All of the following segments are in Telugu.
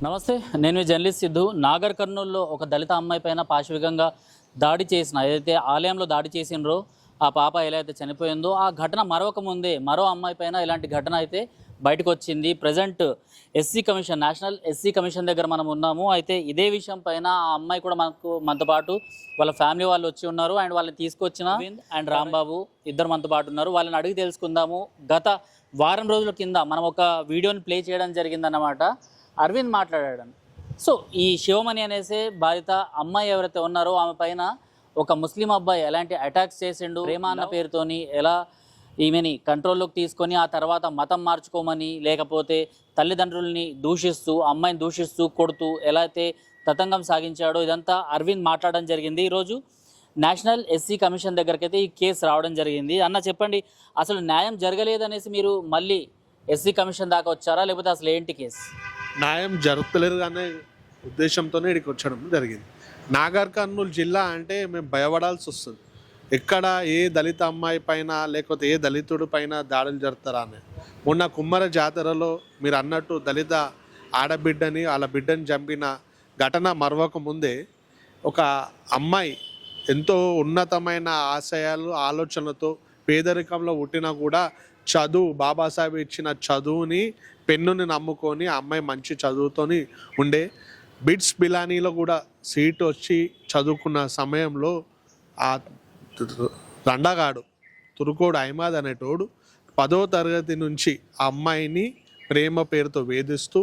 నమస్తే, నేను మీ జర్నలిస్ట్ సిద్ధు. నాగర్ కర్నూల్లో ఒక దళిత అమ్మాయి పైన పాశవికంగా దాడి చేసిన ఏదైతే ఆలయంలో దాడి చేసినరో ఆ పాప ఎలా అయితే చనిపోయిందో ఆ ఘటన మరొక ముందే మరో అమ్మాయి పైన ఇలాంటి ఘటన అయితే బయటకు వచ్చింది. Present SC commission, national SC commission దగ్గర మనం ఉన్నాము. అయితే ఇదే విషయం పైన ఆ అమ్మాయి కూడా మనతో పాటు వాళ్ళ ఫ్యామిలీ వాళ్ళు వచ్చి ఉన్నారు. అండ్ వాళ్ళని తీసుకొచ్చిన అరవింద్ అండ్ రాంబాబు ఇద్దరు మనతో పాటు ఉన్నారు. వాళ్ళని అడిగి తెలుసుకుందాము. గత వారం రోజుల కింద మనం ఒక వీడియోని ప్లే చేయడం జరిగిందన్నమాట. అరవింద్ మాట్లాడాడు. సో ఈ శివమణి అనేసి బాధిత అమ్మాయి ఎవరైతే ఉన్నారో ఆమె పైన ఒక ముస్లిం అబ్బాయి ఎలాంటి అటాక్స్ చేసిండు, ప్రేమ అన్న పేరుతోని ఎలా ఈమెని కంట్రోల్లోకి తీసుకొని ఆ తర్వాత మతం మార్చుకోమని, లేకపోతే తల్లిదండ్రుల్ని దూషిస్తూ అమ్మాయిని దూషిస్తూ కొడుతూ ఎలా అయితే తతంగం సాగించాడో ఇదంతా అరవింద్ మాట్లాడడం జరిగింది. ఈరోజు నేషనల్ ఎస్సీ కమిషన్ దగ్గరికి అయితే ఈ కేసు రావడం జరిగింది. అన్న చెప్పండి, అసలు న్యాయం జరగలేదనేసి మీరు మళ్ళీ ఎస్సీ కమిషన్ దాకా వచ్చారా, లేకపోతే అసలు ఏంటి కేసు? న్యాయం జరుగుతలేదు అనే ఉద్దేశంతోనే ఇక్కడికి వచ్చడం జరిగింది. నాగర్ కర్నూలు జిల్లా అంటే మేము భయపడాల్సి వస్తుంది. ఎక్కడ ఏ దళిత అమ్మాయి పైన లేకపోతే ఏ దళితుడి పైన దాడులు జరుగుతారా అని. మొన్న కుమ్మర జాతరలో మీరు అన్నట్టు దళిత ఆడబిడ్డని వాళ్ళ బిడ్డని చంపిన ఘటన మరవక ముందే ఒక అమ్మాయి ఎంతో ఉన్నతమైన ఆశయాలు ఆలోచనలతో పేదరికంలో పుట్టినా కూడా చదువు, బాబాసాహెబ్ ఇచ్చిన చదువుని పెన్నుని నమ్ముకొని ఆ అమ్మాయి మంచి చదువుతోని ఉండే. బిట్స్ బిలానీలో కూడా సీట్ వచ్చి చదువుకున్న సమయంలో ఆ రండగాడు తురుకోడు అహ్మద్ అనేటోడు 10వ తరగతి నుంచి ఆ అమ్మాయిని ప్రేమ పేరుతో వేధిస్తూ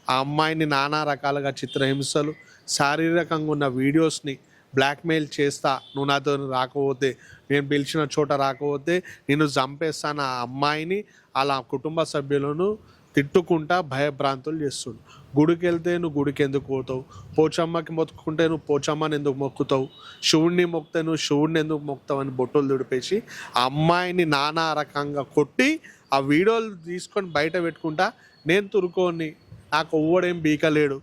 ఆ అమ్మాయిని నానా రకాలుగా చిత్రహింసలు, శారీరకంగా ఉన్న వీడియోస్ని బ్లాక్మెయిల్ చేస్తా, నువ్వు నాతో రాకపోతే, నేను పిలిచిన చోట రాకపోతే నేను చంపేస్తాను ఆ అమ్మాయిని అలా కుటుంబ సభ్యులను తిట్టుకుంటా భయభ్రాంతులు చేస్తుండు. గుడికి వెళ్తే నువ్వు గుడికి ఎందుకు పోతావు, పోచమ్మకి మొక్కుకుంటే నువ్వు పోచమ్మని ఎందుకు మొక్కుతావు, శివుడిని మొక్కితే నువ్వు శివుడిని ఎందుకు మొక్కుతావు అని బొట్టులు దుడిపేసి ఆ అమ్మాయిని నానా రకంగా కొట్టి ఆ వీడియోలు తీసుకొని బయట పెట్టుకుంటా, నేను తురుకోని, నాకు ఒవ్వడేం బీకలేడు,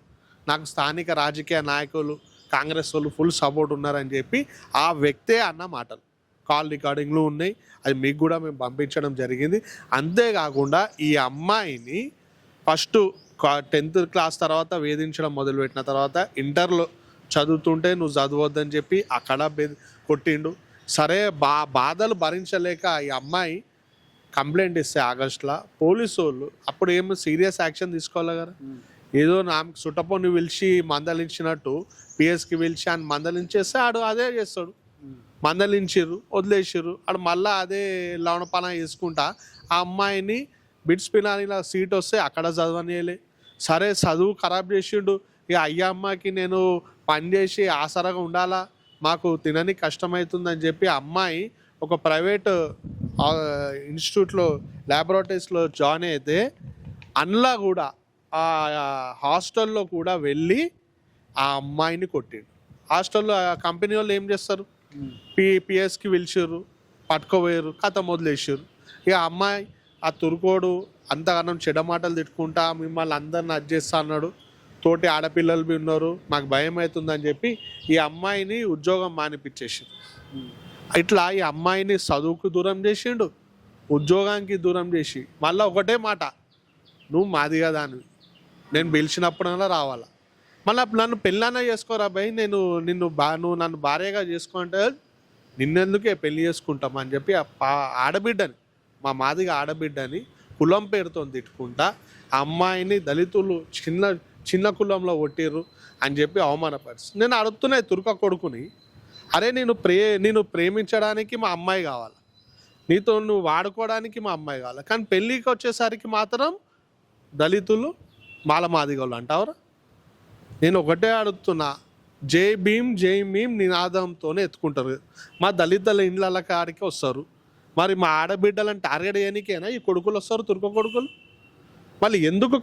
నాకు స్థానిక రాజకీయ నాయకులు కాంగ్రెస్ వాళ్ళు ఫుల్ సపోర్ట్ ఉన్నారని చెప్పి ఆ వ్యక్తే అన్న మాటలు కాల్ రికార్డింగ్లు ఉన్నాయి. అది మీకు కూడా మేము పంపించడం జరిగింది. అంతేకాకుండా ఈ అమ్మాయిని ఫస్ట్ 10th క్లాస్ తర్వాత వేధించడం మొదలుపెట్టిన తర్వాత ఇంటర్లో చదువుతుంటే నువ్వు చదవద్దని చెప్పి అక్కడ కొట్టిండు. సరే బాధలు భరించలేక ఈ అమ్మాయి కంప్లైంట్ ఇస్తే ఆగస్టులో పోలీసు వాళ్ళు అప్పుడు ఏమో సీరియస్ యాక్షన్ తీసుకోవాలి కదా. ఏదో నా సుట్టపోని పిలిచి మందలించినట్టు పిఎస్కి పిలిచి అని మందలించేస్తే ఆడు అదే చేస్తాడు. మందలించిర్రు, వదిలేసిర్రు, ఆడు మళ్ళీ అదే లవణపాన వేసుకుంటా ఆ అమ్మాయిని బిట్స్ పినానిలా సీట్ వస్తే అక్కడ చదవనియలే. సరే చదువు ఖరాబ్ చేసిండు. ఇక అయ్యా అమ్మాయికి నేను పని చేసి ఆసరాగా ఉండాలా, మాకు తినని కష్టమవుతుందని చెప్పి అమ్మాయి ఒక ప్రైవేట్ ఇన్స్టిట్యూట్లో ల్యాబొరేటరీస్లో జాయిన్ అయితే అందులో కూడా ఆ హాస్టల్లో కూడా వెళ్ళి ఆ అమ్మాయిని కొట్టిండు. హాస్టల్లో కంపెనీ వాళ్ళు ఏం చేస్తారు, పిఎస్కి పిలిచిర్రు, పట్టుకోపోయారు, కథ మొదలేసారు. ఇక అమ్మాయి ఆ తురుకోడు అంతగానం చెడ్డ మాటలు తిట్టుకుంటా మిమ్మల్ని అందరిని అడ్జేస్తా అన్నాడు, తోటి ఆడపిల్లలు బి ఉన్నారు, నాకు భయం అవుతుందని చెప్పి ఈ అమ్మాయిని ఉద్యోగం మానిపించేసిండు. ఇట్లా ఈ అమ్మాయిని చదువుకు దూరం చేసిండు, ఉద్యోగానికి దూరం చేసి మళ్ళీ ఒకటే మాట, నువ్వు మాది కదా అని, నేను పిలిచినప్పుడల్లా రావాలా, మళ్ళీ నన్ను పెళ్ళన్నా చేసుకోరా భయ్, నువ్వు నన్ను భార్యగా చేసుకో అంటే నిన్నెందుకే పెళ్ళి చేసుకుంటామని చెప్పి ఆడబిడ్డని, మా మాదిగా ఆడబిడ్డని కులం పేరుతో తిట్టుకుంటా ఆ అమ్మాయిని దళితులు చిన్న కులంలో కొట్టిర్రు అని చెప్పి అవమానపరిచి నేను అడుగుతున్నాయి తుర్క కొడుకుని, అరే నేను ప్రేమించడానికి మా అమ్మాయి కావాలి, నీతో నువ్వు వాడుకోవడానికి మా అమ్మాయి కావాలి, కానీ పెళ్ళికి వచ్చేసరికి మాత్రం దళితులు మాలమాదిగోళ్ళు అంటావరా. నేను ఒకటే అడుగుతున్నా, జై భీమ్ జై భీమ్ నినాదంతోనే ఎత్తుకుంటారు. మా దళితుల ఇండ్ల కాడికి వస్తారు, మరి మా ఆడబిడ్డలను టార్గెట్ చేయడానికేనా ఈ కొడుకులు వస్తారు, తుర్క కొడుకులు? మళ్ళీ ఎందుకు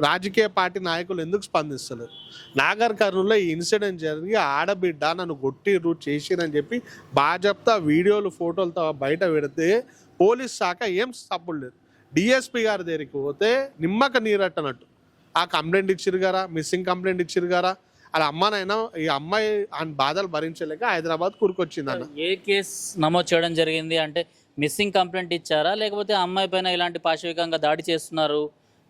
రాజకీయ పార్టీ నాయకులు ఎందుకు స్పందిస్తలేరు? నాగర్ కర్నూలులో ఈ ఇన్సిడెంట్ జరిగి ఆడబిడ్డ నన్ను కొట్టిర్రు చేసిరని చెప్పి బాజప్తా వీడియోలు ఫోటోలతో బయట పెడితే పోలీస్ శాఖ ఏం సపోర్ట్ లేదు. డిఎస్పీ గారి దగ్గరికి పోతే నిమ్మక నీరట్టనట్టు ఆ కంప్లైంట్ ఇచ్చిరు కదా, మిస్సింగ్ కంప్లైంట్ ఇచ్చిరు కదా, అలా అమ్మానైనా ఈ అమ్మాయి ఆయన బాధలు భరించలేక హైదరాబాద్ కూరుకొచ్చింది. అన్న ఏ కేసు నమోదు చేయడం జరిగింది అంటే మిస్సింగ్ కంప్లైంట్ ఇచ్చారా, లేకపోతే అమ్మాయి పైన ఇలాంటి పాశవికంగా దాడి చేస్తున్నారు,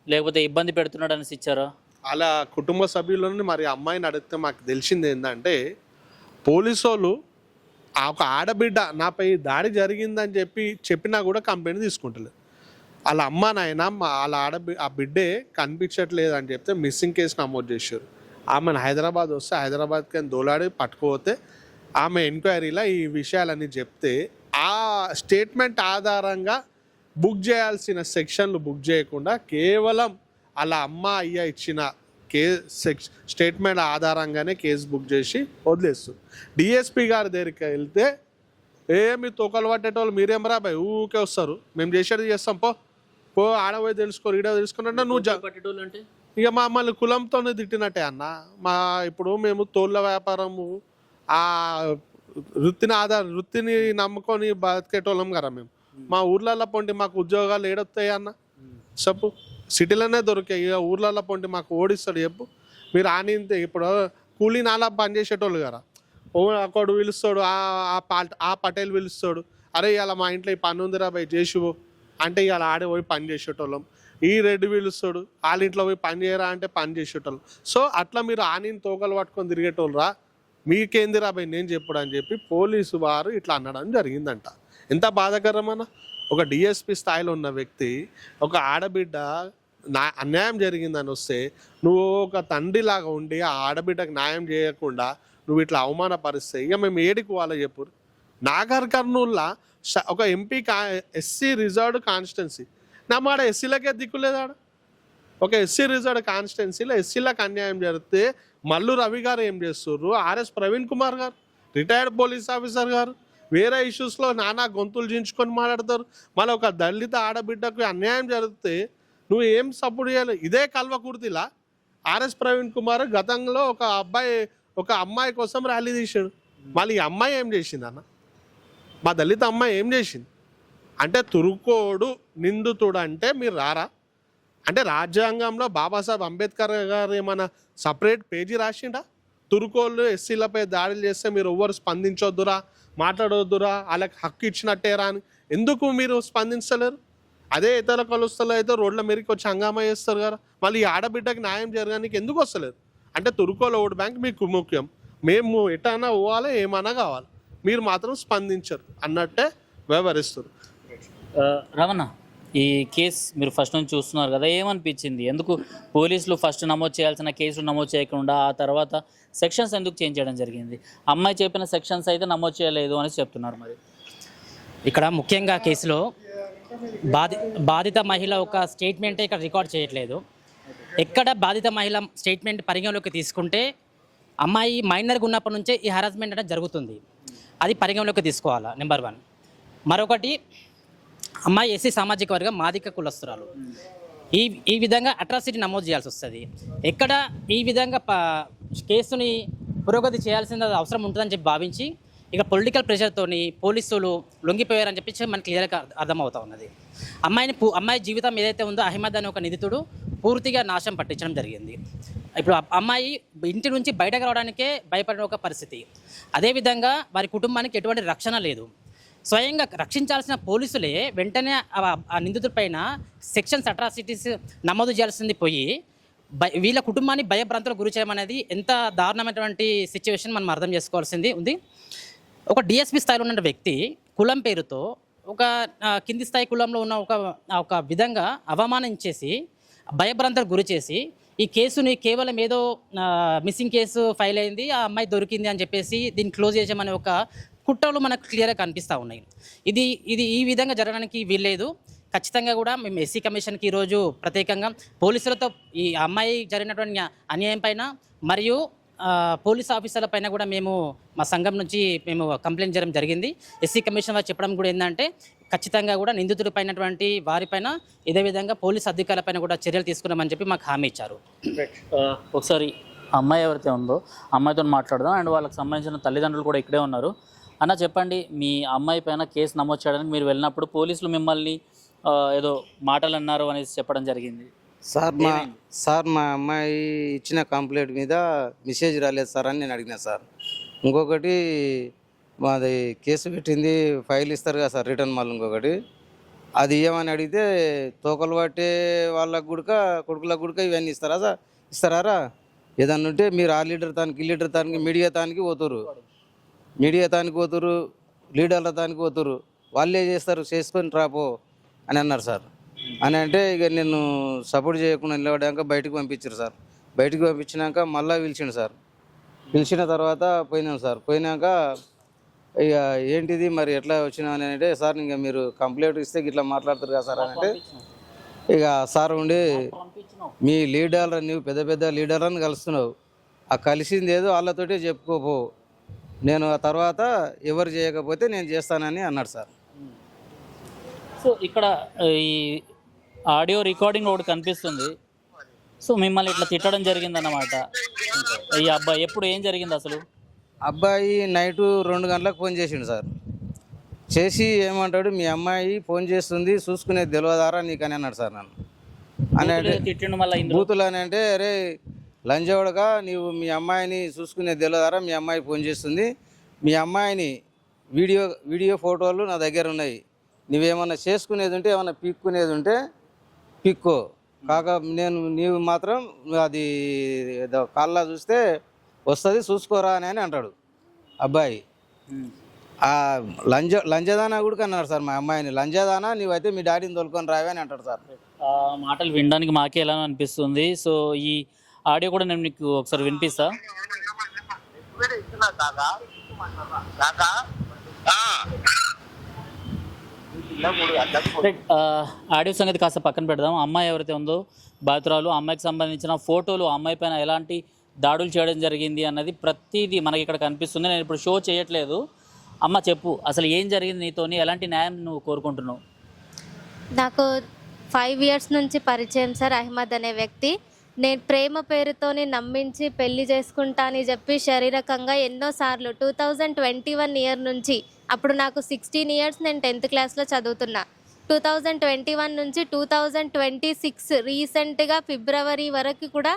లేకపోతే ఇబ్బంది పెడుతున్నాడు అనేసి ఇచ్చారా? అలా కుటుంబ సభ్యులని మరి అమ్మాయిని అడిగితే మాకు తెలిసింది ఏంటంటే పోలీసు వాళ్ళు ఆ ఒక ఆడబిడ్డ నాపై దాడి జరిగిందని చెప్పినా కూడా కంప్లైంట్ తీసుకుంటలేదు. వాళ్ళ అమ్మ నాయన వాళ్ళ ఆ బిడ్డే కనిపించట్లేదు అని చెప్తే మిస్సింగ్ కేసు నమోదు చేశారు. ఆమెను హైదరాబాద్ వస్తే హైదరాబాద్కి దోలాడి పట్టుకుపోతే ఆమె ఎంక్వైరీలో ఈ విషయాలన్నీ చెప్తే ఆ స్టేట్మెంట్ ఆధారంగా బుక్ చేయాల్సిన సెక్షన్లు బుక్ చేయకుండా కేవలం వాళ్ళ అమ్మ అయ్య ఇచ్చిన స్టేట్మెంట్ ఆధారంగానే కేసు బుక్ చేసి వదిలేస్తారు. డిఎస్పీ గారి దగ్గరికి వెళ్తే ఏమి తోకలు పట్టేటోళ్ళు మీరేం రాబాయ్ ఊకే వస్తారు, మేము చేసేది చేస్తాం, పో ఆడపోయి తెలుసుకోరు ఈడ తెలుసుకున్నట్టు నువ్వు అంటే ఇక మమ్మల్ని కులంతోనే తిట్టినట్టే అన్న. ఇప్పుడు మేము తోళ్ళ వ్యాపారము ఆ వృత్తిని నమ్ముకొని బతికేటోళ్ళం కదా మేము. మా ఊర్లలో పొంటి మాకు ఉద్యోగాలు ఏడొస్తాయి అన్న చెప్పు, సిటీలోనే దొరికాయి. ఇక ఊర్లలో పొంటి మాకు ఓడిస్తాడు చెప్పు. మీరు ఆనింతే ఇప్పుడు కూలీ నాలా పని చేసేటోళ్ళు కదా, ఒకడు పిలుస్తాడు, ఆ పటేల్ పిలుస్తాడు, అరే ఇలా మా ఇంట్లో ఈ పని ఉందిరా భయ్ చేసివో అంటే ఇవాళ ఆడే పోయి పని చేసేటోళ్ళం. ఈ రెడ్డి పిలుస్తాడు, వాళ్ళ ఇంట్లో పోయి పని చేయరా అంటే పని చేసేటోళ్ళం. సో అట్లా మీరు ఆనిని తోకలు పట్టుకొని తిరిగేటోళ్ళరా, మీకేందిరా భయ్ నేను చెప్పుడు అని చెప్పి పోలీసు వారు ఇట్లా అనడం జరిగిందంట. ఎంత బాధాకరమన్నా. ఒక డిఎస్పి స్థాయిలో ఉన్న వ్యక్తి ఒక ఆడబిడ్డ అన్యాయం జరిగిందని వస్తే నువ్వు ఒక తండ్రిలాగా ఉండి ఆ ఆడబిడ్డకు న్యాయం చేయకుండా నువ్వు ఇట్లా అవమానపరిస్తే ఇక మేము ఏడికి వాళ్ళ చెప్పు. నాగర్ కర్నూల్లో ఒక ఎంపీ ఎస్సీ రిజర్వ్డ్ కాన్స్టిట్యున్సీ, నా మాట ఎస్సీలకే దిక్కులేదాడ. ఒక ఎస్సీ రిజర్వ్డ్ కాన్స్టిట్యున్సీలో ఎస్సీలకు అన్యాయం జరిగితే మల్లు రవి గారు ఏం చేస్తుర్రు, ఆర్ఎస్ ప్రవీణ్ కుమార్ గారు రిటైర్డ్ పోలీస్ ఆఫీసర్ గారు వేరే ఇష్యూస్లో నానా గొంతులు చించుకొని మాట్లాడతారు. మళ్ళీ ఒక దళిత ఆడబిడ్డకు అన్యాయం జరిగితే నువ్వు ఏం సపోర్ట్ చేయాలి? ఇదే కల్వకుర్తిలా ఆర్ఎస్ ప్రవీణ్ కుమార్ గతంలో ఒక అమ్మాయి కోసం ర్యాలీ తీశాడు. మళ్ళీ ఈ అమ్మాయి ఏం చేసింది అన్న? మా దళిత అమ్మాయి ఏం చేసింది అంటే తురుకోడు నిందితుడు అంటే మీరు రారా? అంటే రాజ్యాంగంలో బాబాసాహెబ్ అంబేద్కర్ గారు ఏమైనా సపరేట్ పేజీ రాసిండా? తురుకోళ్ళు ఎస్సీలపై దాడులు చేస్తే మీరు ఎవ్వరు స్పందించొద్దురా, మాట్లాడొద్దురా, వాళ్ళకి హక్కు ఇచ్చినట్టేరా అని ఎందుకు మీరు స్పందించలేరు? అదే ఇతర కలుస్తలో అయితే రోడ్ల మీదకి వచ్చి హంగామా చేస్తారు కదా. మళ్ళీ ఈ ఆడబిడ్డకి న్యాయం జరగడానికి ఎందుకు వస్తలేదు? అంటే తురుకోల ఓట్ బ్యాంక్ మీకు ముఖ్యం, మేము ఎటైనా పోవాలి ఏమైనా కావాలి, మీరు మాత్రం స్పందించరు అన్నట్టే వ్యవహరిస్తారు. రమణ, ఈ కేసు మీరు ఫస్ట్ నుంచి చూస్తున్నారు కదా, ఏమనిపించింది? ఎందుకు పోలీసులు ఫస్ట్ నమోదు చేయాల్సిన కేసులు నమోదు చేయకుండా ఆ తర్వాత సెక్షన్స్ ఎందుకు చేంజ్ చేయడం జరిగింది? అమ్మాయి చెప్పిన సెక్షన్స్ అయితే నమోదు చేయలేదు అని చెప్తున్నారు. మరి ఇక్కడ ముఖ్యంగా కేసులో బాధిత మహిళ ఒక స్టేట్మెంటే ఇక్కడ రికార్డ్ చేయట్లేదు. ఎక్కడ బాధిత మహిళ స్టేట్మెంట్ పరిగణలోకి తీసుకుంటే అమ్మాయి మైనర్గా ఉన్నప్పటి నుంచే ఈ హరాస్మెంట్ అనేది జరుగుతుంది, అది పరిగణలోకి తీసుకోవాలా నెంబర్ 1. మరొకటి, అమ్మాయి ఎస్సీ సామాజిక వర్గం మాదిక కులస్తురాలు. ఈ విధంగా అట్రాసిటీ నమోదు చేయాల్సి వస్తుంది. ఎక్కడ ఈ విధంగా కేసుని పురోగతి చేయాల్సిన అవసరం ఉంటుందని చెప్పి భావించి ఇక పొలిటికల్ ప్రెషర్తోని పోలీసులు లొంగిపోయారని చెప్పి మనకి క్లియర్గా అర్థమవుతా ఉన్నది. అమ్మాయి జీవితం ఏదైతే ఉందో అహ్మద్ అనే ఒక నిందితుడు పూర్తిగా నాశనం పట్టించడం జరిగింది. ఇప్పుడు అమ్మాయి ఇంటి నుంచి బయటకు రావడానికే భయపడిన ఒక పరిస్థితి. అదేవిధంగా వారి కుటుంబానికి ఎటువంటి రక్షణ లేదు. స్వయంగా రక్షించాల్సిన పోలీసులే వెంటనే ఆ నిందితుడిపైన సెక్షన్స్ అట్రాసిటీస్ నమోదు చేయాల్సింది పోయి వీళ్ళ కుటుంబాన్ని భయభ్రాంతులకు గురి చేయడం అనేది ఎంత దారుణమైనటువంటి సిచ్యువేషన్ మనం అర్థం చేసుకోవాల్సింది ఉంది. ఒక డిఎస్పీ స్థాయిలో ఉన్న వ్యక్తి కులం పేరుతో ఒక కింది స్థాయి కులంలో ఉన్న ఒక విధంగా అవమానించేసి భయభ్రాంతులకు గురి చేసి ఈ కేసుని కేవలం ఏదో మిస్సింగ్ కేసు ఫైల్ అయింది, ఆ అమ్మాయి దొరికింది అని చెప్పేసి దీన్ని క్లోజ్ చేసామనే ఒక కుట్రలు మనకు క్లియర్గా కనిపిస్తూ ఉన్నాయి. ఇది ఈ విధంగా జరగడానికి వీల్లేదు. ఖచ్చితంగా కూడా మేము ఎస్సీ కమిషన్కి ఈరోజు ప్రత్యేకంగా పోలీసులతో ఈ అమ్మాయి జరిగినటువంటి అన్యాయం పైన మరియు పోలీస్ ఆఫీసర్ల పైన కూడా మేము మా సంఘం నుంచి మేము కంప్లైంట్ చేయడం జరిగింది. ఎస్సీ కమిషన్ వారు చెప్పడం కూడా ఏంటంటే ఖచ్చితంగా కూడా నిందితుడి పైనటువంటి వారిపైన ఇదే విధంగా పోలీస్ అధికారులపైన కూడా చర్యలు తీసుకున్నామని చెప్పి మాకు హామీ ఇచ్చారు. ఒకసారి అమ్మాయి ఎవరైతే ఉందో అమ్మాయితో మాట్లాడదాం. అండ్ వాళ్ళకి సంబంధించిన తల్లిదండ్రులు కూడా ఇక్కడే ఉన్నారు. అన్న చెప్పండి, మీ అమ్మాయి పైన కేసు నమోదు చేయడానికి మీరు వెళ్ళినప్పుడు పోలీసులు మిమ్మల్ని ఏదో మాటలు అన్నారు అనేసి చెప్పడం జరిగింది. సార్ మా అమ్మాయి ఇచ్చిన కంప్లైంట్ మీద మెసేజ్ రాలేదు సార్ అని నేను అడిగినా సార్. ఇంకొకటి మాది కేసు పెట్టింది ఫైల్ ఇస్తారు కదా సార్ రిటర్న్ మళ్ళీ ఇంకొకటి అది ఇవ్వమని అడిగితే తోకలు పట్టే వాళ్ళకు గుడక కొడుకులకు గుడక ఇవన్నీ ఇస్తారా సార్, ఇస్తారా? ఏదన్నా ఉంటే మీరు ఆ లీడర్ తానికి ఈ లీడర్ తానికి మీడియా తానికి పోతురు, లీడర్ల తానికి పోతురు, వాళ్ళే చేస్తారు, చేసుకొని రాపో అని అన్నారు సార్. అని అంటే ఇక నేను సపోర్ట్ చేయకుండా నిలబడాక బయటకు పంపించారు సార్. బయటకు పంపించినాక మళ్ళీ పిలిచిండు సార్. పిలిచిన తర్వాత పోయినాం సార్. పోయినాక ఇక ఏంటిది మరి ఎట్లా వచ్చినా అని అంటే, సార్ ఇంకా మీరు కంప్లైంట్ ఇస్తే ఇట్లా మాట్లాడతారు కదా సార్ అని అంటే, ఇక సార్ ఉండి మీ లీడర్లు నువ్వు పెద్ద పెద్ద లీడర్లను కలుస్తున్నావు, ఆ కలిసింది ఏదో వాళ్ళతోటే చెప్పుకోపో, నేను ఆ తర్వాత ఎవరు చేయకపోతే నేను చేస్తానని అన్నాడు సార్. సో ఇక్కడ ఈ ఆడియో రికార్డింగ్ ఒకటి కనిపిస్తుంది. సో మిమ్మల్ని ఇట్లా తిట్టడం జరిగిందన్నమాట. ఈ అబ్బాయి ఎప్పుడు ఏం జరిగింది అసలు? అబ్బాయి నైటు 2 గంటలకు ఫోన్ చేసిండు సార్. చేసి ఏమంటాడు, మీ అమ్మాయి ఫోన్ చేస్తుంది చూసుకునేది తెలియదారా నీకు అని అన్నాడు సార్. నన్ను అని అంటే తిట్టిండు మళ్ళీ బూతులు అని అంటే, అరే లంజవడగా నీవు మీ అమ్మాయిని చూసుకునేది తెలియదారా, మీ అమ్మాయి ఫోన్ చేస్తుంది, మీ అమ్మాయిని వీడియో ఫోటోలు నా దగ్గర ఉన్నాయి, నువ్వేమన్నా చేసుకునేది ఉంటే ఏమన్నా పిక్కునేది ఉంటే పిక్కో, నీవు మాత్రం అది కాళ్ళ చూస్తే వస్తుంది చూసుకోరా అని అంటాడు అబ్బాయి. ఆ లంజదానా కూడా అన్నారు సార్ మా అమ్మాయిని, లంజదానా నీవైతే మీ డాడీని తోలుకొని రావే అని అంటాడు సార్. మాటలు వినడానికి మాకే ఎలా అనిపిస్తుంది. సో ఈ ఆడియో కూడా నేను మీకు ఒకసారి వినిపిస్తా. ఆడియో సంగతి కాస్త పక్కన పెడదాం. అమ్మాయి ఎవరైతే ఉందో బాధితురాలు, అమ్మాయికి సంబంధించిన ఫోటోలు, అమ్మాయి పైన ఎలాంటి దాడులు చేయడం జరిగింది అన్నది ప్రతిదీ మనకి ఇక్కడ కనిపిస్తుంది. నేను ఇప్పుడు షో చేయట్లేదు. అమ్మ చెప్పు, అసలు ఏం జరిగింది నీతోని, ఎలాంటి న్యాయం నువ్వు కోరుకుంటున్నావు? నాకు 5 years నుంచి పరిచయం సార్ అహ్మద్ అనే వ్యక్తి. నేను ప్రేమ పేరుతోని నమ్మించి పెళ్లి చేసుకుంటా అని చెప్పి శారీరకంగా ఎన్నోసార్లు 2021 ఇయర్ నుంచి, అప్పుడు నాకు 16 years, నేను 10th క్లాస్లో చదువుతున్నా. 2021 నుంచి 2026 రీసెంట్గా ఫిబ్రవరి వరకు కూడా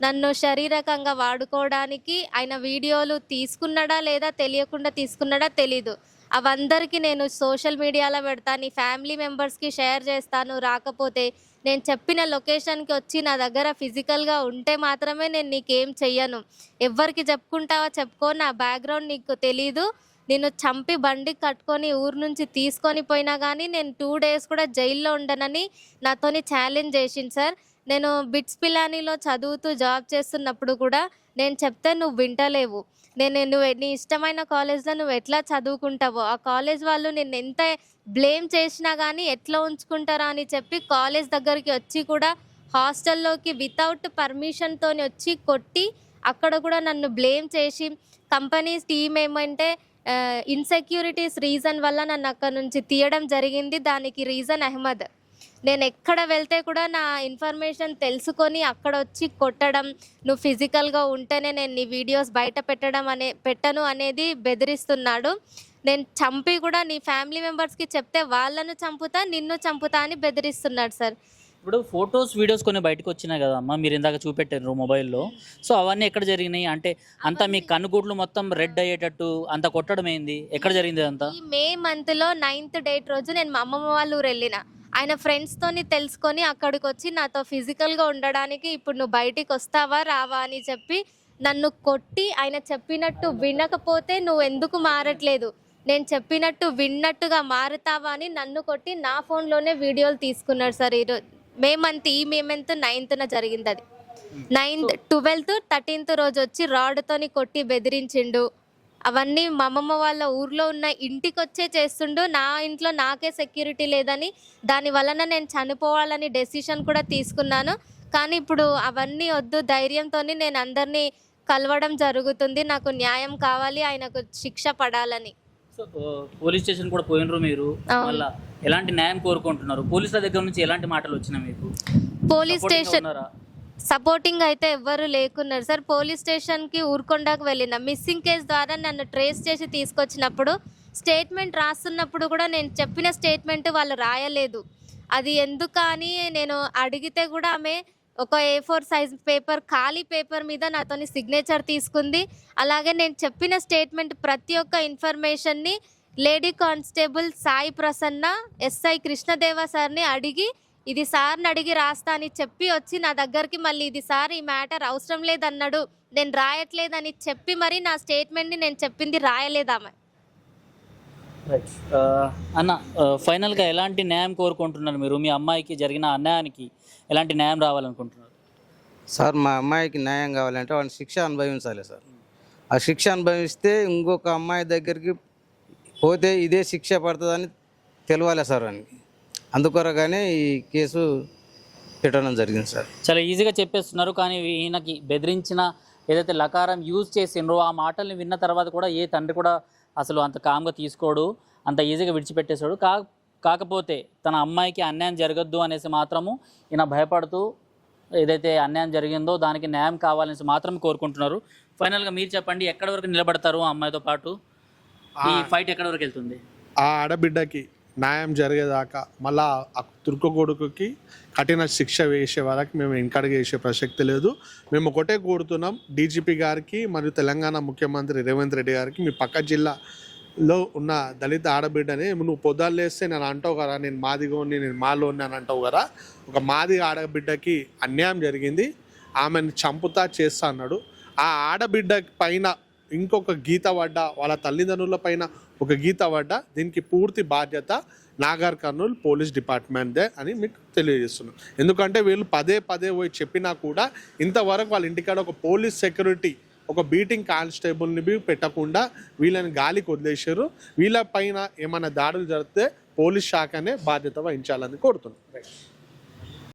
నన్ను శారీరకంగా వాడుకోవడానికి ఆయన వీడియోలు తీసుకున్నాడా లేదా తెలియకుండా తీసుకున్నాడా తెలీదు. అవందరికీ నేను సోషల్ మీడియాలో పెడతాను, నీ ఫ్యామిలీ మెంబర్స్కి షేర్ చేస్తాను, రాకపోతే నేను చెప్పిన లొకేషన్కి వచ్చి నా దగ్గర ఫిజికల్గా ఉంటే మాత్రమే నేను నీకేం చెయ్యను, ఎవరికి చెప్పుకుంటావా చెప్పుకో, నా బ్యాక్గ్రౌండ్ నీకు తెలీదు, నేను చంపి బండి కట్టుకొని ఊరు నుంచి తీసుకొని పోయినా కానీ నేను 2 days కూడా జైల్లో ఉండనని నాతోని ఛాలెంజ్ చేసింది సార్. నేను బిట్స్ పిలానీలో చదువుతూ జాబ్ చేస్తున్నప్పుడు కూడా నేను చెప్తే నువ్వు వింటలేవు, నువ్వు నీ ఇష్టమైన కాలేజ్లో నువ్వు ఎట్లా చదువుకుంటావో, ఆ కాలేజ్ వాళ్ళు నిన్ను ఎంత బ్లేమ్ చేసినా కానీ ఎట్లా ఉంచుకుంటారా అని చెప్పి కాలేజ్ దగ్గరికి వచ్చి కూడా హాస్టల్లోకి వితౌట్ పర్మిషన్తో వచ్చి కొట్టి, అక్కడ కూడా నన్ను బ్లేమ్ చేసి, కంపెనీస్ టీమ్ ఏమంటే ఇన్సెక్యూరిటీస్ రీజన్ వల్ల నన్ను అక్కడ నుంచి తీయడం జరిగింది. దానికి రీజన్ అహ్మద్. నేను ఎక్కడ వెళ్తే కూడా నా ఇన్ఫర్మేషన్ తెలుసుకొని అక్కడ వచ్చి కొట్టడం, నువ్వు ఫిజికల్గా ఉంటేనే నేను నీ వీడియోస్ బయట పెట్టను అనేది బెదిరిస్తున్నాడు. నేను చంపి కూడా నీ ఫ్యామిలీ మెంబర్స్కి చెప్తే వాళ్ళను చంపుతా, నిన్ను చంపుతా అని బెదిరిస్తున్నాడు సార్. ఇప్పుడు ఫొటోస్, వీడియోస్ కొన్ని బయటకు వచ్చినాయి కదా అమ్మ, మీరు ఇందాక చూపెట్టారు మొబైల్లో. సో అవన్నీ ఎక్కడ జరిగినాయి? అంటే అంతా మీ కన్నుగుడ్లు మొత్తం రెడ్ అయ్యేటట్టు అంత కొట్టడం ఏంది, ఎక్కడ జరిగింది అంతా? ఈ మే మంత్లో 9th date రోజు నేను మా అమ్మమ్మ వాళ్ళ ఊరు వెళ్ళిన. ఆయన ఫ్రెండ్స్తోని తెలుసుకొని అక్కడికి వచ్చి నాతో ఫిజికల్గా ఉండడానికి ఇప్పుడు నువ్వు బయటికి వస్తావా రావా అని చెప్పి నన్ను కొట్టి, ఆయన చెప్పినట్టు వినకపోతే నువ్వు ఎందుకు మారట్లేదు, నేను చెప్పినట్టు విన్నట్టుగా మారుతావా అని నన్ను కొట్టి నా ఫోన్లోనే వీడియోలు తీసుకున్నాడు సార్. ఈ మే మంత్ 9th జరిగింది అది. 9th, 12th, 13th రోజు వచ్చి రాడ్తోని కొట్టి బెదిరించిండు. అవన్నీ మా అమ్మమ్మ వాళ్ళ ఊర్లో ఉన్న ఇంటికి వచ్చే చేస్తుండు. నా ఇంట్లో నాకే సెక్యూరిటీ లేదని, దాని వలన నేను చనిపోవాలని డెసిషన్ కూడా తీసుకున్నాను. కానీ ఇప్పుడు అవన్నీ వద్దు, ధైర్యంతో నేను అందరినీ కలవడం జరుగుతుంది, నాకు న్యాయం కావాలి, ఆయనకు శిక్ష పడాలని. సో పోలీస్ స్టేషన్ కూడా పోయినరు మీరు, మళ్ళీ ఎలాంటి న్యాయం కోరుకుంటున్నారు? పోలీసుల దగ్గర నుంచి ఎలాంటి మాటలు వచ్చినా మీకు? పోలీస్ స్టేషన్ సపోర్టింగ్ అయితే ఎవ్వరు లేకున్నారు సార్. పోలీస్ స్టేషన్కి ఊరుకొండకు వెళ్ళిన, మిస్సింగ్ కేసు ద్వారా నన్ను ట్రేస్ చేసి తీసుకొచ్చినప్పుడు స్టేట్మెంట్ రాస్తున్నప్పుడు కూడా నేను చెప్పిన స్టేట్మెంట్ వాళ్ళు రాయలేదు. అది ఎందుకని నేను అడిగితే కూడా ఆమె ఒక A4 size పేపర్, ఖాళీ పేపర్ మీద నాతోని సిగ్నేచర్ తీసుకుంది. అలాగే నేను చెప్పిన స్టేట్మెంట్ ప్రతి ఒక్క ఇన్ఫర్మేషన్ని lady constable Sai Prasanna, SI Krishnadeva సార్ని అడిగి ఇది సార్ని అడిగి రాస్తా అని చెప్పి వచ్చి నా దగ్గరికి మళ్ళీ ఇది సార్ ఈ మ్యాటర్ అవసరం లేదన్నాడు, నేను రాయట్లేదని చెప్పి మరి నా స్టేట్మెంట్ని నేను చెప్పింది రాయలేదామె. అన్న ఫైనల్గా ఎలాంటి న్యాయం కోరుకుంటున్నారు మీరు? మీ అమ్మాయికి జరిగిన అన్యాయానికి ఎలాంటి న్యాయం రావాలనుకుంటున్నారు? సార్ మా అమ్మాయికి న్యాయం కావాలంటే వాడిని శిక్ష అనుభవించాలి సార్. ఆ శిక్ష అనుభవిస్తే ఇంకొక అమ్మాయి దగ్గరికి పోతే ఇదే శిక్ష పడుతుందని తెలియాలి సార్ అని. అందుకొరగానే ఈ కేసు పెట్టడం జరిగింది సార్. చాలా ఈజీగా చెప్పేస్తున్నారు, కానీ ఈయనకి బెదిరించిన ఏదైతే లకారం యూజ్ చేసిండ్రో ఆ మాటల్ని విన్న తర్వాత కూడా ఏ తండ్రి కూడా అసలు అంత కామ్గా తీసుకోడు, అంత ఈజీగా విడిచిపెట్టేశాడు. కాకపోతే తన అమ్మాయికి అన్యాయం జరగద్దు అనేసి మాత్రము ఈయన భయపడుతూ ఏదైతే అన్యాయం జరిగిందో దానికి న్యాయం కావాలనేసి మాత్రం కోరుకుంటున్నారు. ఫైనల్గా మీరు చెప్పండి, ఎక్కడి వరకు నిలబడతారు ఆ అమ్మాయితో పాటు? ఈ ఫైట్ ఎక్కడి వరకు వెళ్తుంది? ఆ ఆడబిడ్డకి న్యాయం జరిగేదాకా మళ్ళా ఆ తుర్క కొడుకుకి కఠిన శిక్ష వేసే వరకు మేము వెనకడుగు వేసే ప్రసక్తి లేదు. మేము ఒకటే కోరుతున్నాం డీజీపీ గారికి మరియు తెలంగాణ ముఖ్యమంత్రి రేవంత్ రెడ్డి గారికి, మీ పక్క జిల్లాలో ఉన్న దళిత ఆడబిడ్డని నువ్వు పొద్దులు లేస్తే నేను అంటావు కదా నేను మాదిగోని నేను మాలోని అని అంటావు కదా, ఒక మాది ఆడబిడ్డకి అన్యాయం జరిగింది, ఆమెను చంపుతా చేస్తా అన్నాడు. ఆ ఆడబిడ్డ పైన ఇంకొక గీత పడ్డ, వాళ్ళ తల్లిదండ్రుల పైన ఒక గీత పడ్డ, దీనికి పూర్తి బాధ్యత నాగర్ కర్నూల్ పోలీస్ డిపార్ట్మెంట్దే అని మీకు తెలియజేస్తున్నాను. ఎందుకంటే వీళ్ళు పదే పోయి చెప్పినా కూడా ఇంతవరకు వాళ్ళ ఇంటికాడ ఒక పోలీస్ సెక్యూరిటీ, ఒక బీటింగ్ కానిస్టేబుల్ని పెట్టకుండా వీళ్ళని గాలికి వదిలేశారు. వీళ్ళ పైన ఏమైనా దాడులు జరిగితే పోలీస్ శాఖనే బాధ్యత వహించాలని కోరుతున్నాను.